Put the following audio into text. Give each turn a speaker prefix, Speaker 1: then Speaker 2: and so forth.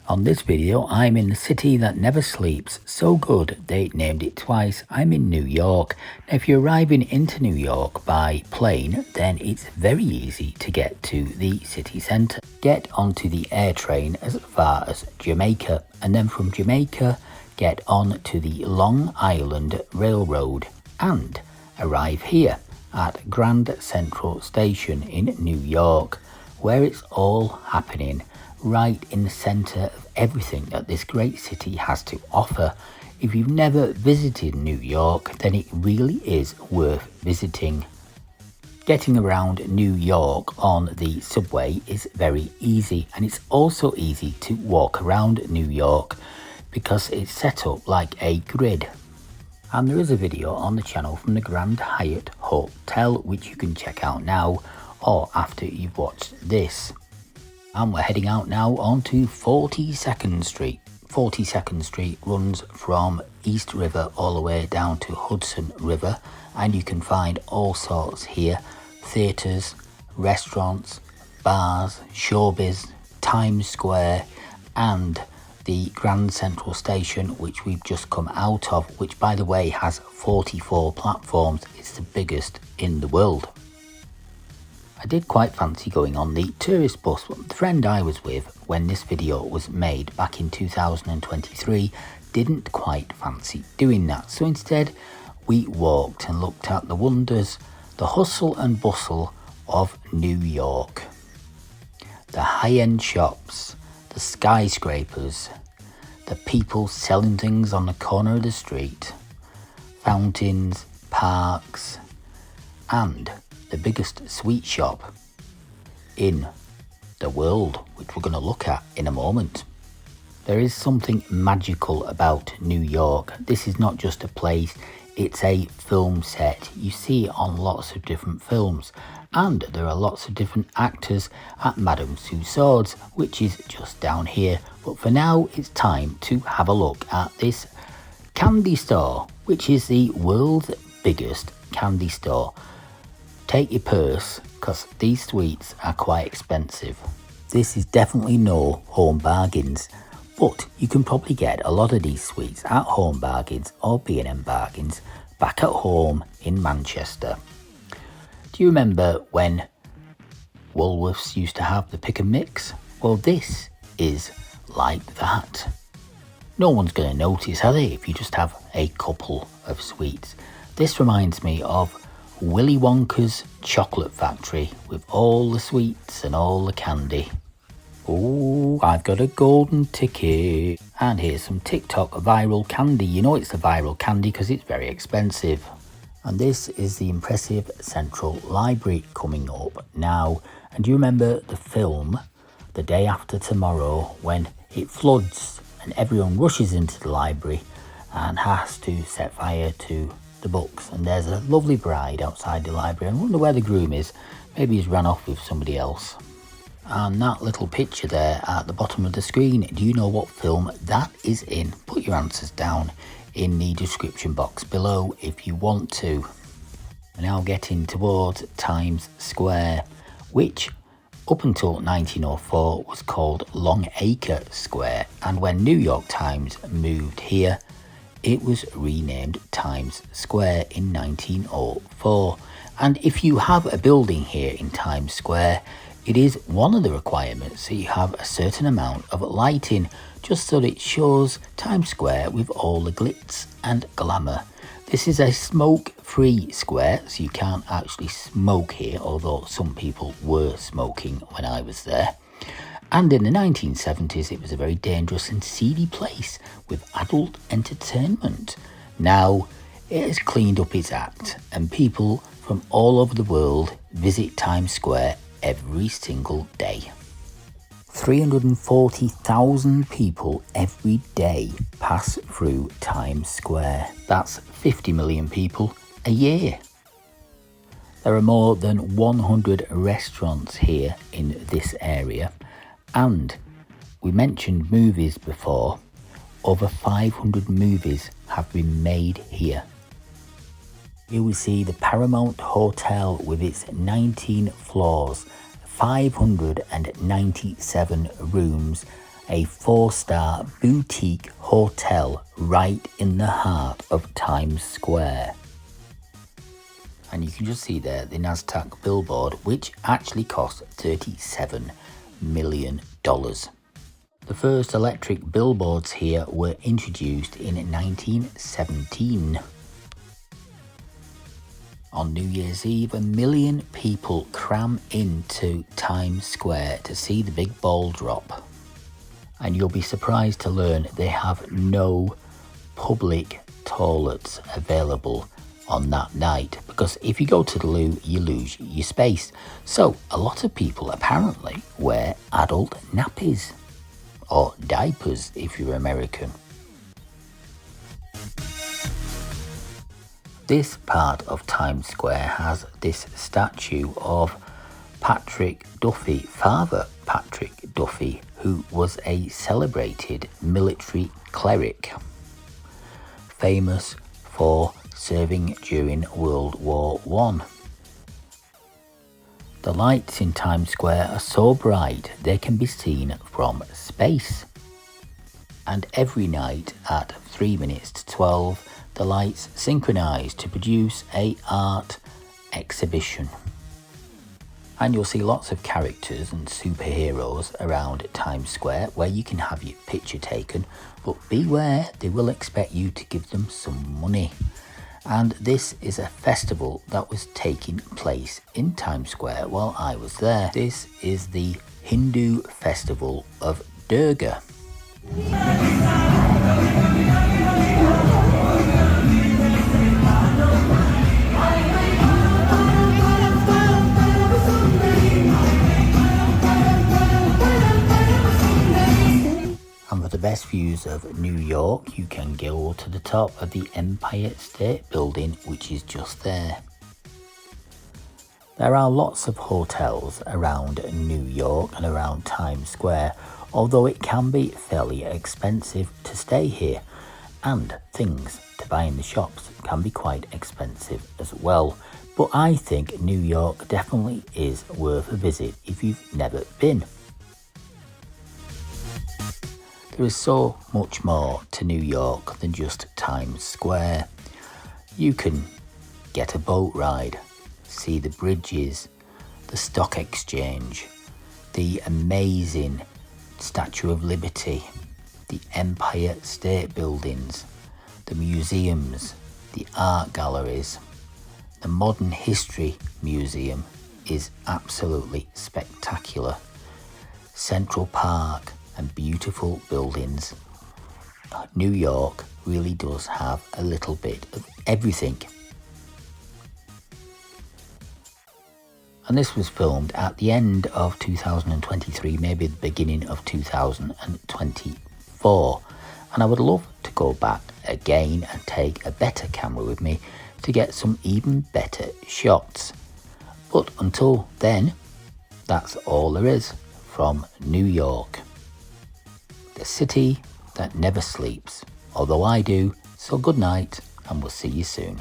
Speaker 1: On this video, I'm in the city that never sleeps. So good, they named it twice. I'm in New York. Now, if you're arriving into New York by plane, then it's very easy to get to the city centre. Get onto the air train as far as Jamaica, and then from Jamaica, get on to the Long Island Railroad and arrive here at Grand Central Station in New York, where it's all happening, right in the centre of everything that this great city has to offer. If you've never visited New York, then it really is worth visiting. Getting around New York on the subway is very easy, and it's also easy to walk around New York because it's set up like a grid. And there is a video on the channel from the Grand Hyatt Hotel which you can check out now or after you've watched this. And we're heading out now onto 42nd Street. 42nd Street runs from East River all the way down to Hudson River, and you can find all sorts here: theatres, restaurants, bars, showbiz, Times Square, and the Grand Central Station, which we've just come out of, which by the way has 44 platforms. It's the biggest in the world. I did quite fancy going on the tourist bus, but the friend I was with when this video was made back in 2023 didn't quite fancy doing that. So instead we walked and looked at the wonders, the hustle and bustle of New York. The high-end shops, the skyscrapers, the people selling things on the corner of the street, fountains, parks, and the biggest sweet shop in the world, which we're going to look at in a moment. There is something magical about New York. This is not just a place, it's a film set. You see it on lots of different films, and there are lots of different actors at Madame Tussauds, which is just down here. But for now, it's time to have a look at this candy store, which is the world's biggest candy store. Take your purse, because these sweets are quite expensive. This is definitely no Home Bargains, but you can probably get a lot of these sweets at Home Bargains or B&M Bargains back at home in Manchester. Do you remember when Woolworths used to have the pick and mix? Well, this is like that. No one's going to notice, are they, if you just have a couple of sweets? This reminds me of Willy Wonka's chocolate factory with all the sweets and all the candy. Oh, I've got a golden ticket. And here's some TikTok viral candy. You know it's the viral candy because it's very expensive. And this is the impressive Central Library coming up now. And do you remember the film The Day After Tomorrow, when it floods and everyone rushes into the library and has to set fire to the books, and there's a lovely bride outside the library. I wonder where the groom is. Maybe he's run off with somebody else. And that little picture there at the bottom of the screen, do you know what film that is in? Put your answers down in the description box below if you want to. We're now getting towards Times Square, which up until 1904 was called Longacre Square, and when New York Times moved here, it was renamed Times Square in 1904. And if you have a building here in Times Square, it is one of the requirements that you have a certain amount of lighting, just so that it shows Times Square with all the glitz and glamour. This is a smoke-free square, so you can't actually smoke here, although some people were smoking when I was there. And in the 1970s, it was a very dangerous and seedy place with adult entertainment. Now, it has cleaned up its act, and people from all over the world visit Times Square every single day. 340,000 people every day pass through Times Square. That's 50 million people a year. There are more than 100 restaurants here in this area. And we mentioned movies before. Over 500 movies have been made here. Here we see the Paramount Hotel with its 19 floors, 597 rooms, a 4-star boutique hotel right in the heart of Times Square. And you can just see there the NASDAQ billboard, which actually cost $37 million. The first electric billboards here were introduced in 1917. On New Year's Eve, 1 million people cram into Times Square to see the big ball drop. And you'll be surprised to learn they have no public toilets available on that night, because if you go to the loo, you lose your space. So a lot of people apparently wear adult nappies, or diapers if you're American. This part of Times Square has this statue of Patrick Duffy, Father Patrick Duffy, who was a celebrated military cleric, famous for serving during World War I. The lights in Times Square are so bright they can be seen from space. And every night at 3 minutes to 12, the lights synchronise to produce an art exhibition. And you'll see lots of characters and superheroes around Times Square where you can have your picture taken, but beware, they will expect you to give them some money. And this is a festival that was taking place in Times Square while I was there. This is the Hindu festival of Durga. And for the best views of New York, you can go to the top of the Empire State Building, which is just there. There are lots of hotels around New York and around Times Square, although it can be fairly expensive to stay here, and things to buy in the shops can be quite expensive as well. But I think New York definitely is worth a visit if you've never been. There is so much more to New York than just Times Square. You can get a boat ride, see the bridges, the stock exchange, the amazing Statue of Liberty, the Empire State Buildings, the museums, the art galleries. The Modern History Museum is absolutely spectacular. Central Park and beautiful buildings. New York really does have a little bit of everything. And this was filmed at the end of 2023, maybe the beginning of 2024. And I would love to go back again and take a better camera with me to get some even better shots. But until then, that's all there is from New York. The city that never sleeps, although I do. So good night, and we'll see you soon.